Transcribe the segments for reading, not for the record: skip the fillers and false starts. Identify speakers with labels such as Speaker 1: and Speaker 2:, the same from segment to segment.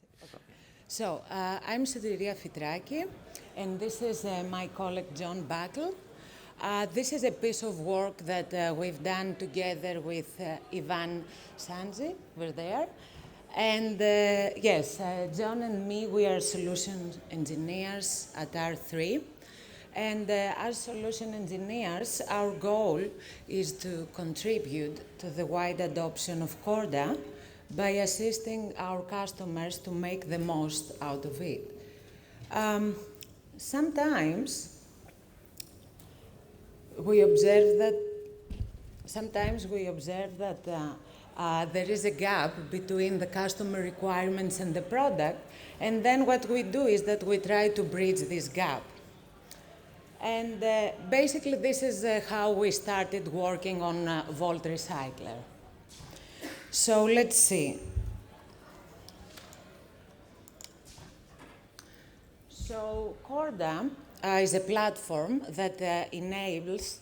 Speaker 1: Okay. So, I'm Sotiria Fytraki, and this is my colleague John Buckle. This is a piece of work that we've done together with Ivan Sanji, we're there. And yes, John and me, we are solution engineers at R3. And as solution engineers, our goal is to contribute to the wide adoption of Corda by assisting our customers to make the most out of it. Sometimes we observe that there is a gap between the customer requirements and the product, and then what we do is that we try to bridge this gap. And basically, this is how we started working on Volt Recycler. So let's see. So Corda is a platform that enables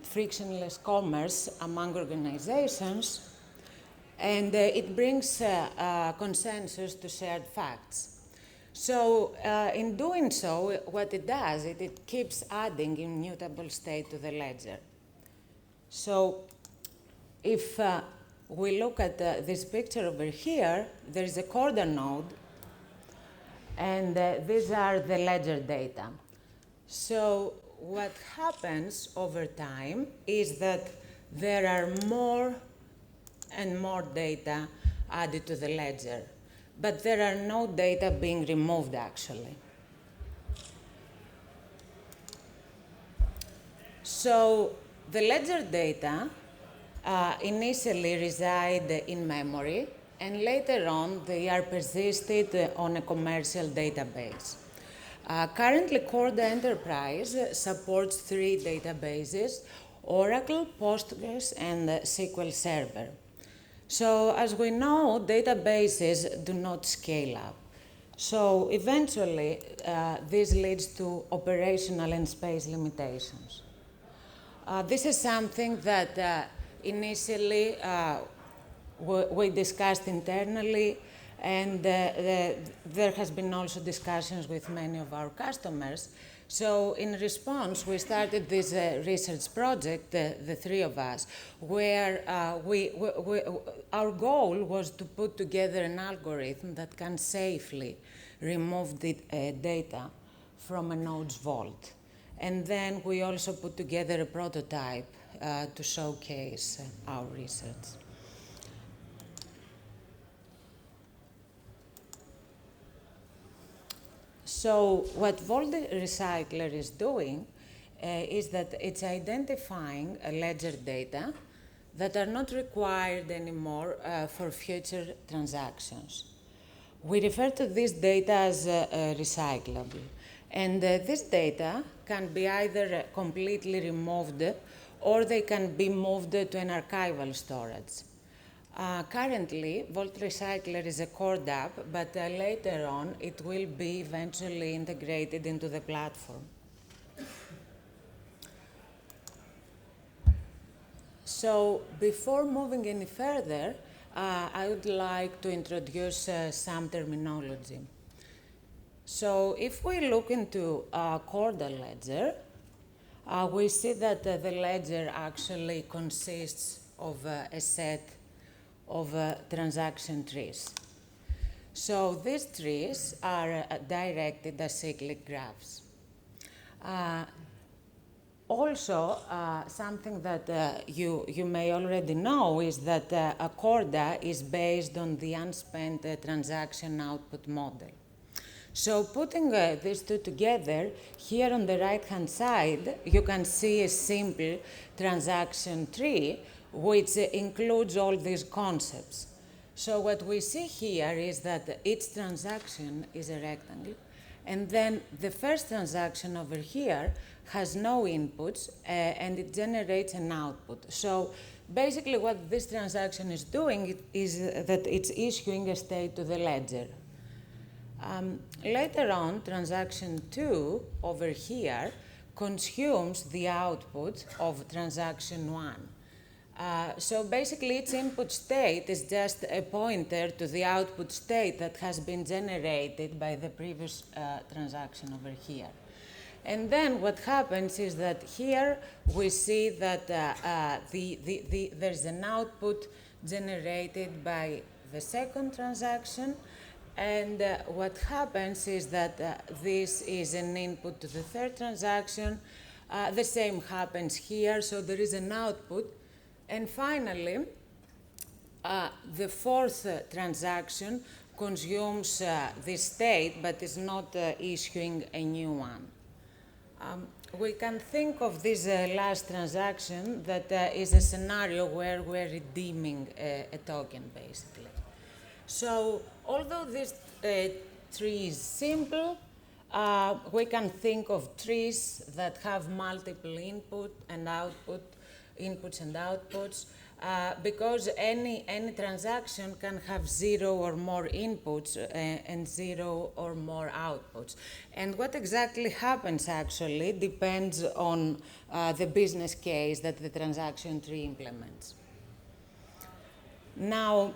Speaker 1: frictionless commerce among organizations, and it brings consensus to shared facts. So in doing so, what it does, it keeps adding immutable state to the ledger. So if we look at this picture over here, there is a Corda node, and these are the ledger data. So what happens over time is that there are more and more data added to the ledger, but there are no data being removed, actually. So the ledger data initially reside in memory, and later on they are persisted on a commercial database. Currently, Corda Enterprise supports 3 databases: Oracle, Postgres, and SQL Server. So as we know, databases do not scale up. So eventually, this leads to operational and space limitations. This is something that initially we discussed internally, and there has been also discussions with many of our customers. So in response, we started this research project, the 3 of us, where our goal was to put together an algorithm that can safely remove the data from a node's vault. And then we also put together a prototype to showcase our research. So what Volt Recycler is doing is that it's identifying ledger data that are not required anymore for future transactions. We refer to this data as recyclable. And this data can be either completely removed or they can be moved to an archival storage. Currently, Volt Recycler is a Corda app, but later on it will be eventually integrated into the platform. So before moving any further, I would like to introduce some terminology. So if we look into Corda ledger, we see that the ledger actually consists of a set of transaction trees. So these trees are directed as cyclic graphs. Also, something that you may already know is that a Corda is based on the unspent transaction output model. So putting these 2 together, here on the right-hand side, you can see a simple transaction tree which includes all these concepts. So what we see here is that each transaction is a rectangle, and then the first transaction over here has no inputs, and it generates an output. So basically what this transaction is doing is that it's issuing a state to the ledger. Later on, transaction 2 over here consumes the output of transaction 1. So basically, each input state is just a pointer to the output state that has been generated by the previous transaction over here. And then what happens is that here we see that there's an output generated by the second transaction. And what happens is that this is an input to the third transaction. The same happens here, so there is an output. And finally, the fourth transaction consumes this state, but is not issuing a new one. We can think of this last transaction that is a scenario where we're redeeming a token, basically. So although this tree is simple, we can think of trees that have multiple inputs and outputs, because any transaction can have 0 or more inputs and 0 or more outputs. And what exactly happens actually depends on the business case that the transaction tree implements. Now,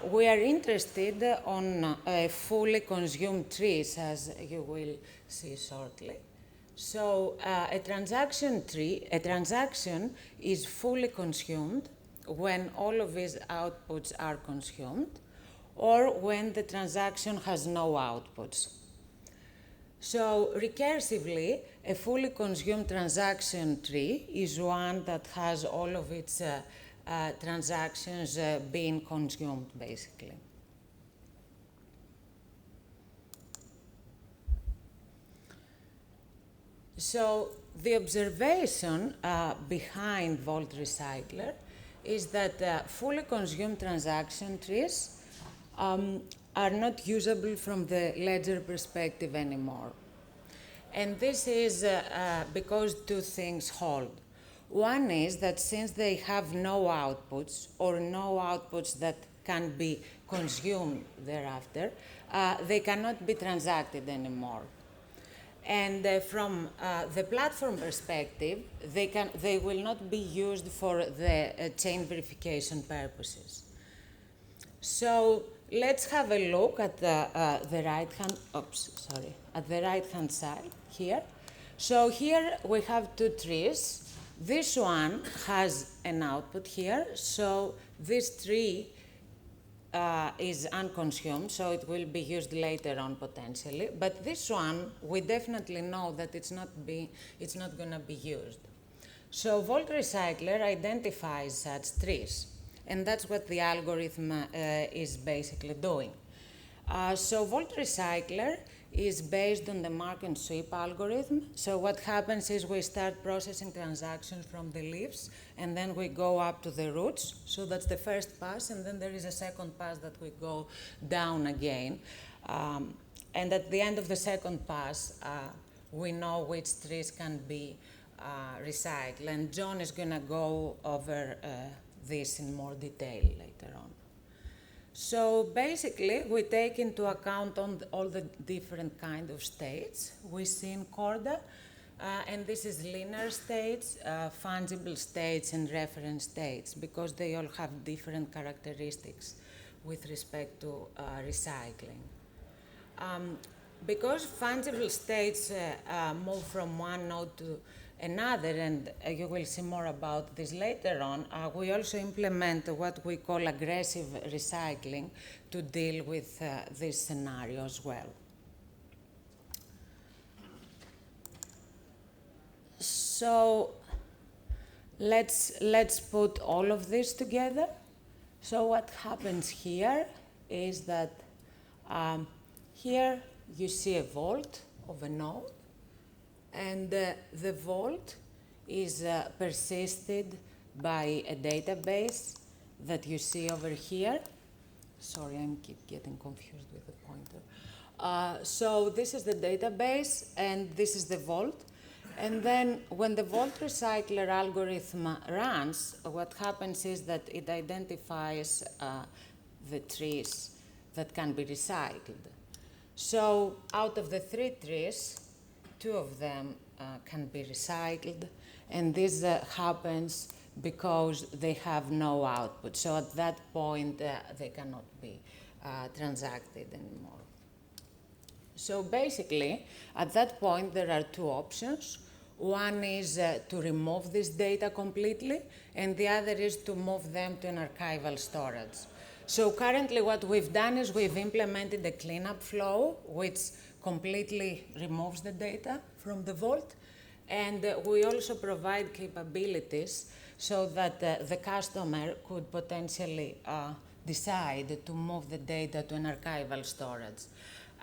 Speaker 1: we are interested on fully consumed trees, as you will see shortly. So a transaction is fully consumed when all of its outputs are consumed, or when the transaction has no outputs. So recursively, a fully consumed transaction tree is one that has all of its transactions being consumed, basically. So the observation behind Vault Recycler is that fully consumed transaction trees are not usable from the ledger perspective anymore. And this is because two things hold. One is that since they have no outputs, or no outputs that can be consumed thereafter, they cannot be transacted anymore. And from the platform perspective, they will not be used for the chain verification purposes. So let's have a look at the right-hand side here. So here we have two trees. This one has an output here, so this tree is unconsumed, so it will be used later on potentially. But this one, we definitely know that it's not going to be used. So Vault Recycler identifies such trees, and that's what the algorithm is basically doing. So Vault Recycler is based on the mark and sweep algorithm. So what happens is we start processing transactions from the leaves, and then we go up to the roots. So that's the first pass, and then there is a second pass that we go down again. And at the end of the second pass, we know which trees can be recycled. And John is going to go over this in more detail later on. So basically, we take into account all the different kinds of states we see in Corda, and this is linear states, fungible states, and reference states, because they all have different characteristics with respect to recycling. Because fungible states move from one node to another, and you will see more about this later on, we also implement what we call aggressive recycling to deal with this scenario as well. So let's put all of this together. So what happens here is that here you see a vault of a node, and the vault is persisted by a database that you see over here. Sorry, I keep getting confused with the pointer. So this is the database, and this is the vault. And then when the Vault Recycler algorithm runs, what happens is that it identifies the trees that can be recycled. So out of the 3 trees, 2 of them can be recycled, and this happens because they have no output. So at that point, they cannot be transacted anymore. So basically, at that point, there are two options. One is to remove this data completely, and the other is to move them to an archival storage. So currently what we've done is we've implemented a cleanup flow, which completely removes the data from the vault. And we also provide capabilities so that the customer could potentially decide to move the data to an archival storage.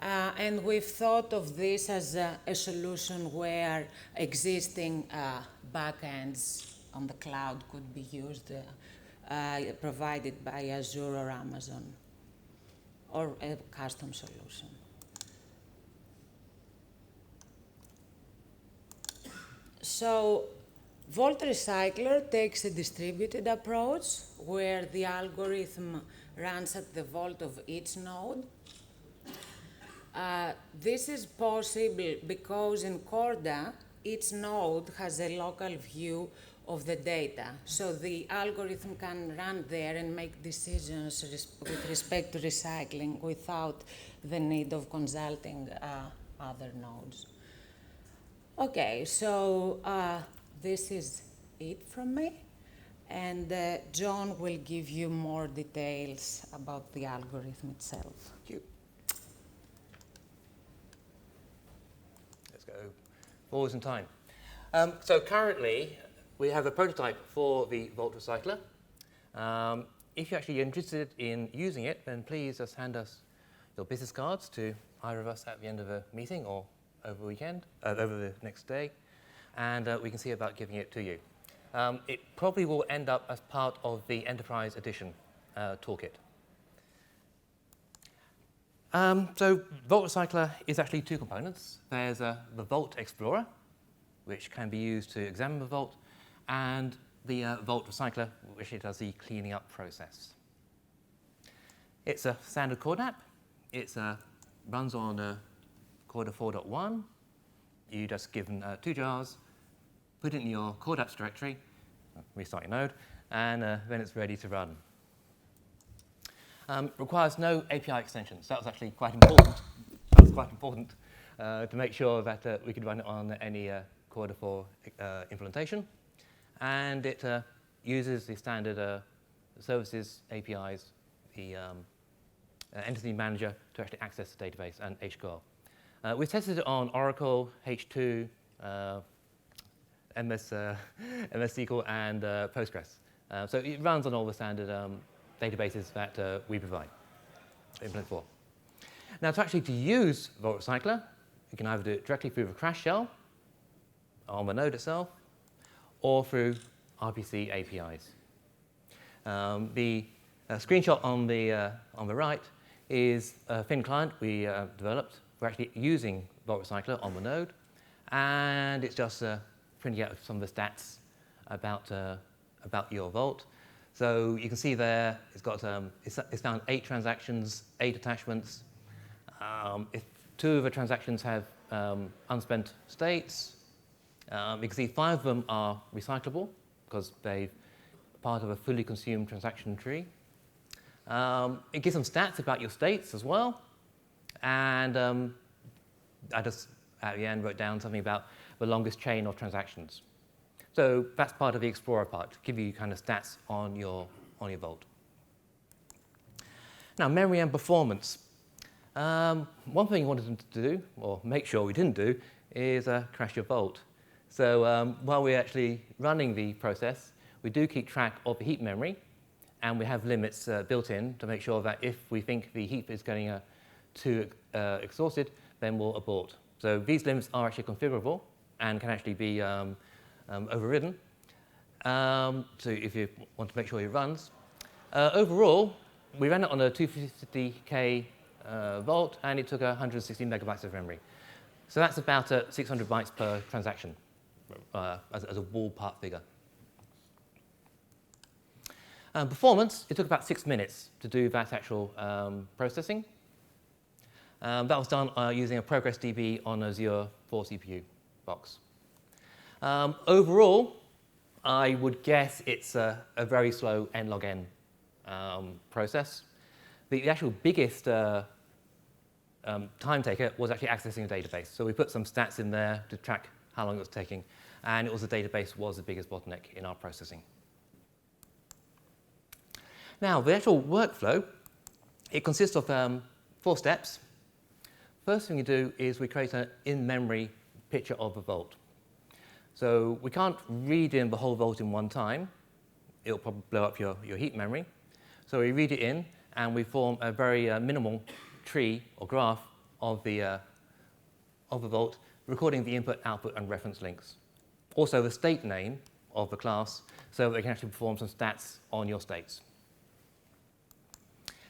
Speaker 1: And we've thought of this as a solution where existing backends on the cloud could be used, provided by Azure or Amazon, or a custom solution. So Vault Recycler takes a distributed approach where the algorithm runs at the vault of each node. This is possible because in Corda, each node has a local view of the data. So the algorithm can run there and make decisions with respect to recycling without the need of consulting other nodes. Okay, so this is it from me. And John will give you more details about the algorithm itself.
Speaker 2: Thank you. Let's go forwards in time. So currently, we have a prototype for the Vault Recycler. If you're actually interested in using it, then please just hand us your business cards to either of us at the end of a meeting or over the weekend, over the next day, and we can see about giving it to you. It probably will end up as part of the Enterprise Edition toolkit. So Vault Recycler is actually two components. There's the Vault Explorer, which can be used to examine the vault, and the Vault Recycler, which does the cleaning up process. It's a standard Corda app. It runs on Corda 4.1. You just give them 2 jars, put it in your Corda apps directory, restart your node, and then it's ready to run. Requires no API extensions. That was actually quite important. That was quite important to make sure that we could run it on any Corda 4 implementation. And it uses the standard services APIs, the entity manager to actually access the database and HQL. We've tested it on Oracle, H2, MS SQL, and Postgres. So it runs on all the standard databases that we provide, implement for. Now, to use Vault Recycler, you can either do it directly through the crash shell on the node itself, or through RPC APIs. The screenshot on the right is a thin client we developed. We're actually using Vault Recycler on the node, and it's just printing out some of the stats about your vault. So you can see there it's got it's found 8 transactions, 8 attachments. If 2 of the transactions have unspent states, you can see 5 of them are recyclable because they're part of a fully consumed transaction tree. It gives some stats about your states as well. And I just, at the end, wrote down something about the longest chain of transactions. So that's part of the Explorer part, to give you kind of stats on your vault. Now, memory and performance. One thing we wanted to do, or make sure we didn't do, is crash your vault. So while we're actually running the process, we do keep track of the heap memory, and we have limits built in to make sure that if we think the heap is going too exhausted, then we'll abort. So these limits are actually configurable and can actually be overridden. So if you want to make sure it runs. Overall, we ran it on a 250K vault, and it took 160 megabytes of memory. So that's about 600 bytes per transaction as a ballpark figure. Performance, it took about 6 minutes to do that actual processing. That was done using a Progress DB on Azure 4 CPU box. Overall, I would guess it's a very slow n log n process. The actual biggest time taker was actually accessing a database. So we put some stats in there to track how long it was taking, and it was the database was the biggest bottleneck in our processing. Now, the actual workflow, it consists of 4 steps. First thing you do is we create an in-memory picture of the vault. So we can't read in the whole vault in one time. It'll probably blow up your heap memory. So we read it in, and we form a very minimal tree or graph of the vault, recording the input, output, and reference links. Also the state name of the class, so that they can actually perform some stats on your states.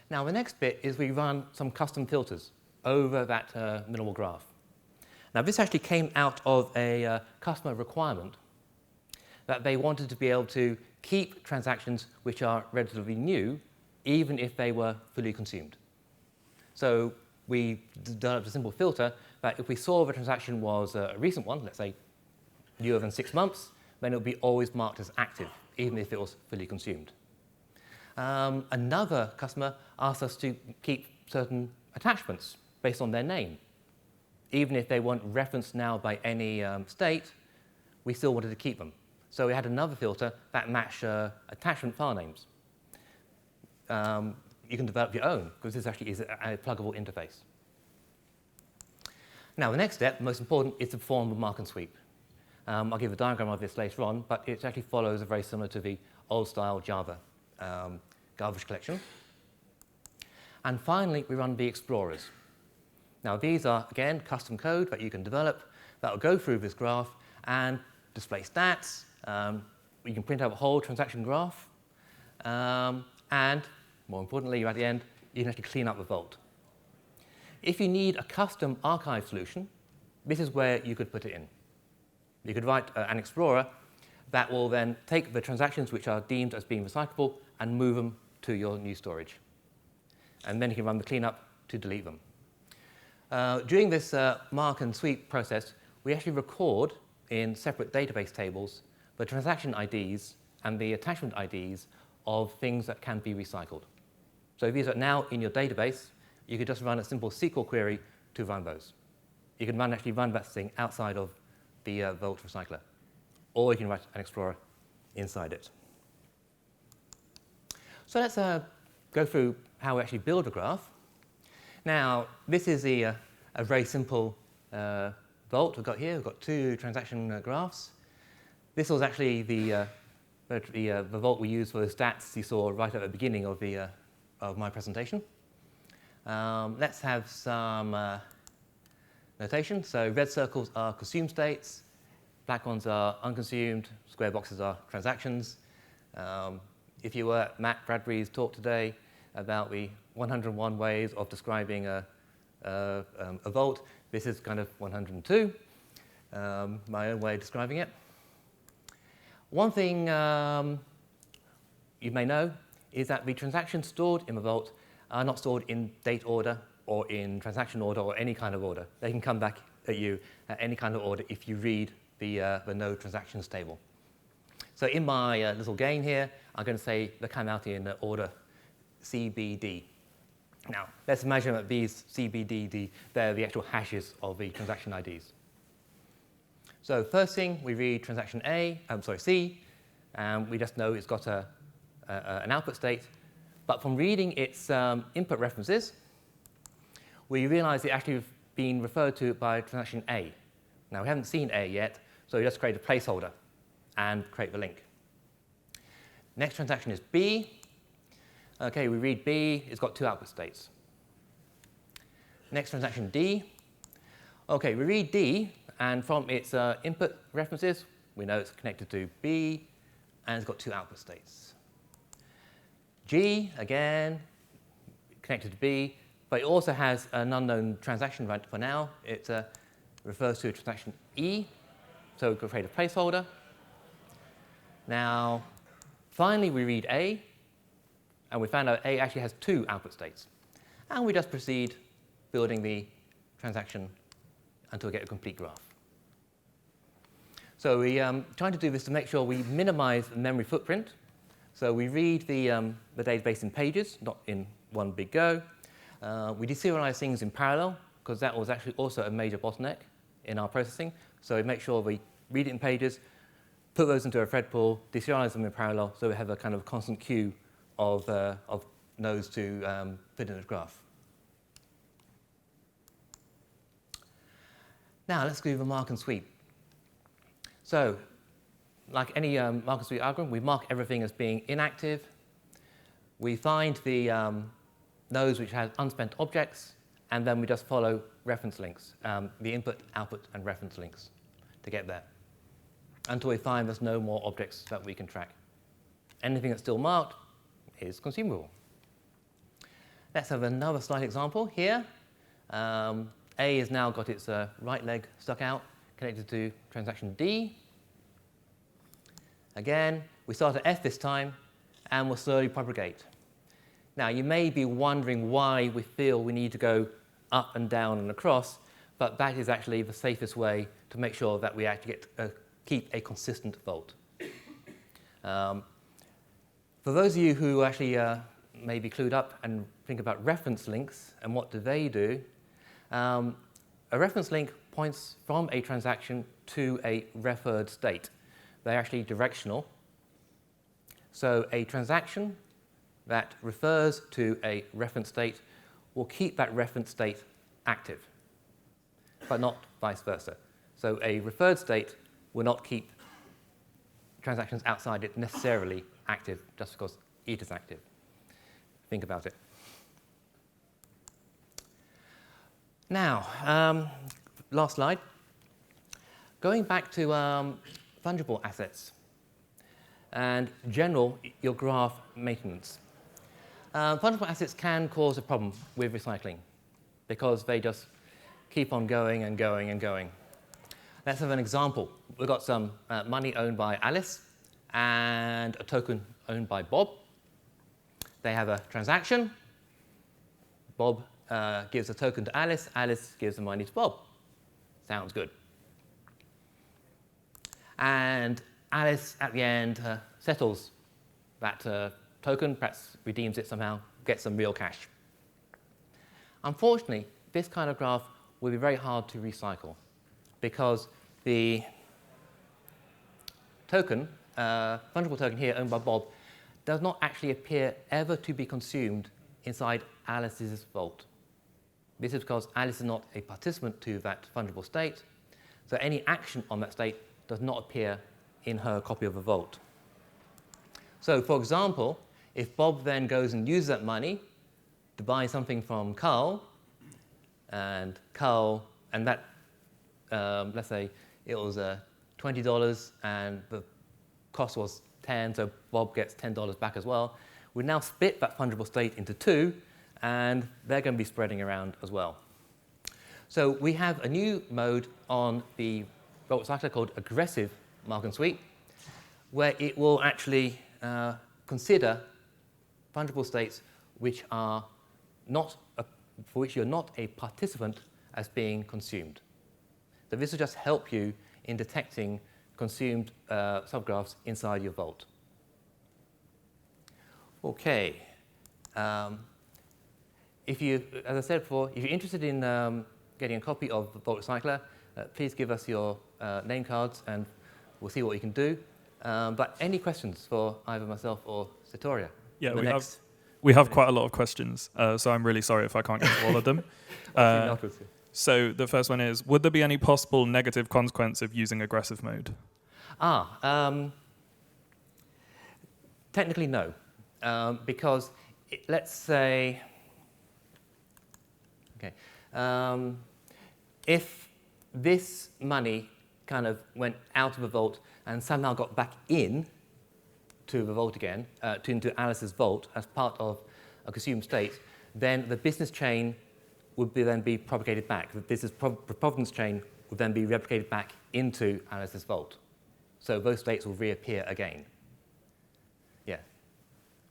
Speaker 2: Now, the next bit is we run some custom filters over that minimal graph. Now, this actually came out of a customer requirement that they wanted to be able to keep transactions which are relatively new, even if they were fully consumed. So we developed a simple filter that if we saw the transaction was a recent one, let's say newer than 6 months, then it would be always marked as active, even if it was fully consumed. Another customer asked us to keep certain attachments based on their name. Even if they weren't referenced now by any state, we still wanted to keep them. So we had another filter that matched attachment file names. You can develop your own, because this actually is a pluggable interface. Now, the next step, most important, is to perform the mark and sweep. I'll give a diagram of this later on, but it actually follows very similar to the old-style Java garbage collection. And finally, we run the explorers. Now, these are, again, custom code that you can develop that will go through this graph and display stats. You can print out a whole transaction graph. And more importantly, at the end, you can actually clean up the vault. If you need a custom archive solution, this is where you could put it in. You could write an explorer that will then take the transactions which are deemed as being recyclable and move them to your new storage. And then you can run the cleanup to delete them. During this mark and sweep process, we actually record in separate database tables the transaction IDs and the attachment IDs of things that can be recycled. So if these are now in your database, you could just run a simple SQL query to run those. You can actually run that thing outside of the Vault recycler, or you can write an explorer inside it. So let's go through how we actually build a graph. Now, this is a very simple vault we've got here. We've got 2 transaction graphs. This was actually the vault we used for the stats you saw right at the beginning of my presentation. Let's have some notation. So red circles are consumed states, black ones are unconsumed, square boxes are transactions. If you were at Matt Bradbury's talk today about the 101 ways of describing a vault, this is kind of 102, my own way of describing it. One thing you may know is that the transactions stored in the vault are not stored in date order or in transaction order or any kind of order. They can come back at you at any kind of order if you read the no transactions table. So in my little game here, I'm going to say they come out in order CBD. Now, let's imagine that these CBD, they're the actual hashes of the transaction IDs. So first thing, we read transaction C, and we just know it's got an output state. But from reading its input references, we realize it actually been referred to by transaction A. Now, we haven't seen A yet, so we just create a placeholder and create the link. Next transaction is B. OK, we read B. It's got 2 output states. Next transaction, D. OK, we read D, and from its input references, we know it's connected to B, and it's got 2 output states. G, again, connected to B, but it also has an unknown transaction right for now. It refers to a transaction E, so we can create a placeholder. Now, finally, we read A, and we found out A actually has 2 output states. And we just proceed building the transaction until we get a complete graph. So we trying to do this to make sure we minimize the memory footprint. So we read the database in pages, not in one big go. We deserialize things in parallel, because that was actually also a major bottleneck in our processing. So we make sure we read it in pages, put those into a thread pool, deserialize them in parallel, so we have a kind of constant queue of nodes to put in a graph. Now let's do the mark and sweep. So, like any mark and sweep algorithm, we mark everything as being inactive. We find the nodes which have unspent objects, and then we just follow reference links, the input, output, and reference links to get there, until we find there's no more objects that we can track. Anything that's still marked is consumable. Let's have another slight example here. A has now got its right leg stuck out, connected to transaction D. Again, we start at F this time, and we'll slowly propagate. Now, you may be wondering why we feel we need to go up and down and across, but that is actually the safest way to make sure that we actually keep a consistent vault. For those of you who actually may be clued up and think about reference links and what do they do, a reference link points from a transaction to a referred state. They're actually directional. So a transaction that refers to a reference state will keep that reference state active, but not vice versa. So a referred state will not keep transactions outside it necessarily active just because it is active. Think about it. Now, last slide. Going back to fungible assets and general your graph maintenance. Fungible assets can cause a problem with recycling because they just keep on going and going and going. Let's have an example. We've got some money owned by Alice and a token owned by Bob. They have a transaction. Bob gives a token to Alice. Alice gives the money to Bob. Sounds good. And Alice, at the end, settles that token, perhaps redeems it somehow, gets some real cash. Unfortunately, this kind of graph will be very hard to recycle because the token, fungible token here owned by Bob, does not actually appear ever to be consumed inside Alice's vault. This is because Alice is not a participant to that fungible state, so any action on that state does not appear in her copy of the vault. So, for example, if Bob then goes and uses that money to buy something from Carl, and that, let's say it was $20 and the cost was 10, so Bob gets $10 back as well. We now split that fungible state into two, and they're going to be spreading around as well. So we have a new mode on the vault recycler called aggressive mark and sweep, where it will actually consider fungible states which are not for which you're not a participant as being consumed. So this will just help you in detecting consumed subgraphs inside your vault. Okay. If you, as I said before, if you're interested in getting a copy of the Vault Recycler, please give us your name cards and we'll see what we can do. But any questions for either myself or Sotiria?
Speaker 3: Yeah, we have quite a lot of questions, so I'm really sorry if I can't get to all of them. So the first one is, would there be any possible negative consequence of using aggressive mode?
Speaker 2: Technically no, because let's say, if this money kind of went out of the vault and somehow got back in to the vault again, into Alice's vault as part of a consumed state, then the business chain would then be propagated back. The business provenance chain would then be replicated back into Alice's vault. So those states will reappear again. Yeah.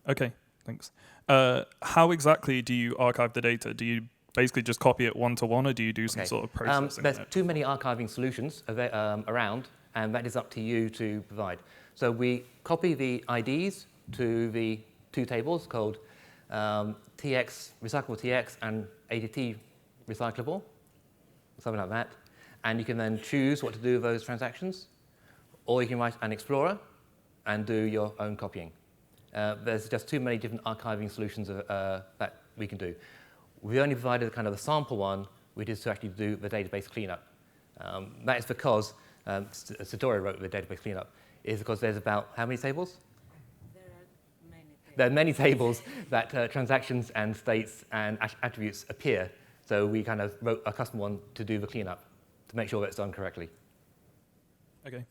Speaker 3: Okay, thanks. How exactly do you archive the data? Do you basically just copy it one-to-one, or do you do some sort of processing?
Speaker 2: There's too many archiving solutions around, and that is up to you to provide. So we copy the IDs to the two tables called TX, recyclable TX, and ADT recyclable, something like that. And you can then choose what to do with those transactions, or you can write an explorer and do your own copying. There's just too many different archiving solutions that we can do. We only provided kind of a sample one, which is to actually do the database cleanup. That is because, Sotiria wrote the database cleanup, is because there's about how many tables? There are many tables that transactions and states and attributes appear. So we kind of wrote a custom one to do the cleanup, to make sure that it's done correctly.
Speaker 3: Okay.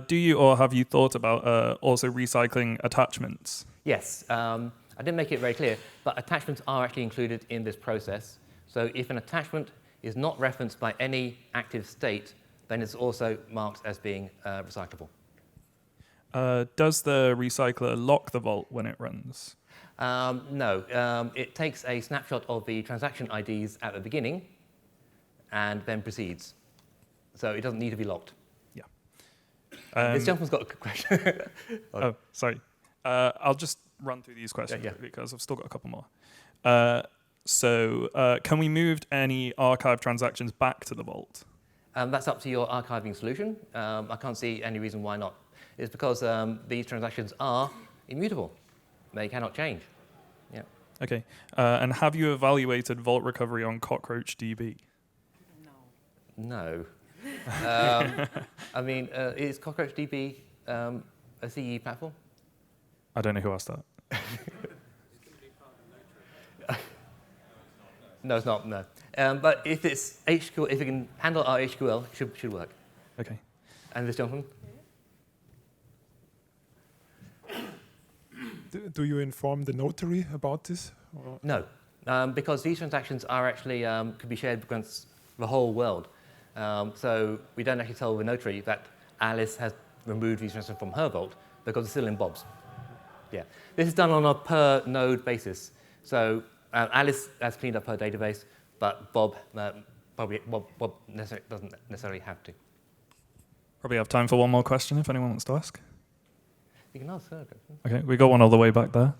Speaker 3: Do you or have you thought about also recycling attachments?
Speaker 2: Yes. I didn't make it very clear, but attachments are actually included in this process. So if an attachment is not referenced by any active state, then it's also marked as being recyclable.
Speaker 3: Does the recycler lock the vault when it runs?
Speaker 2: No. It takes a snapshot of the transaction IDs at the beginning and then proceeds. So it doesn't need to be locked.
Speaker 3: Yeah.
Speaker 2: This gentleman's got a question.
Speaker 3: Oh, sorry. I'll just run through these questions because I've still got a couple more. So can we move any archive transactions back to the vault?
Speaker 2: That's up to your archiving solution. I can't see any reason why not. It's because these transactions are immutable. They cannot change. Yeah.
Speaker 3: Okay. And have you evaluated vault recovery on CockroachDB?
Speaker 2: No. I mean, is CockroachDB a CE platform?
Speaker 3: I don't know who asked that.
Speaker 2: No, it's not. No. But if it's HQL, if it can handle our HQL, it should work.
Speaker 3: Okay.
Speaker 2: And this gentleman?
Speaker 4: Do you inform the notary about this? Or?
Speaker 2: No, because these transactions are actually could be shared against the whole world. So we don't actually tell the notary that Alice has removed these transactions from her vault because it's still in Bob's. Yeah, this is done on a per node basis. So Alice has cleaned up her database, but Bob doesn't necessarily have to.
Speaker 3: Probably have time for one more question if anyone wants to ask.
Speaker 2: You can ask her.
Speaker 3: Okay, we got one all the way back there.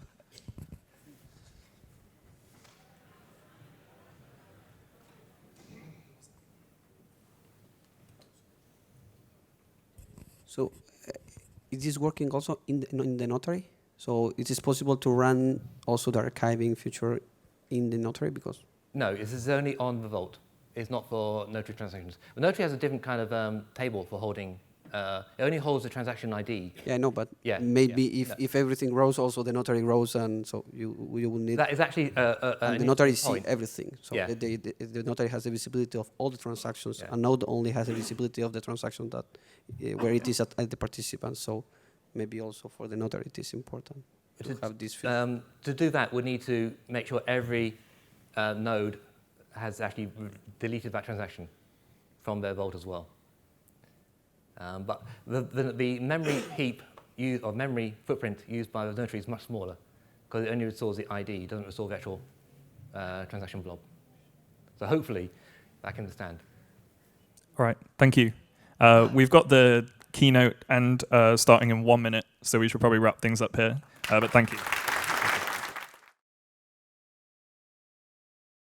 Speaker 5: So, is this working also in the notary? So, is it possible to run also the archiving feature in the notary? Because
Speaker 2: no, this is only on the vault. It's not for notary transactions. The notary has a different kind of table for holding. It only holds the transaction ID.
Speaker 5: Yeah, I know, but maybe if everything grows, also the notary grows, and so you will need.
Speaker 2: That is actually
Speaker 5: and the notary see everything. So
Speaker 2: yeah.
Speaker 5: the notary has the visibility of all the transactions, and node only has the visibility of the transaction that where it is at the participant. So maybe also for the notary it is important to have this.
Speaker 2: To do that, we need to make sure every node has actually deleted that transaction from their vault as well. But the memory heap or memory footprint used by the notary is much smaller because it only restores the ID, it doesn't restore the actual transaction blob. So hopefully that can stand.
Speaker 3: All right, thank you. We've got the keynote and starting in 1 minute, so we should probably wrap things up here. But thank you.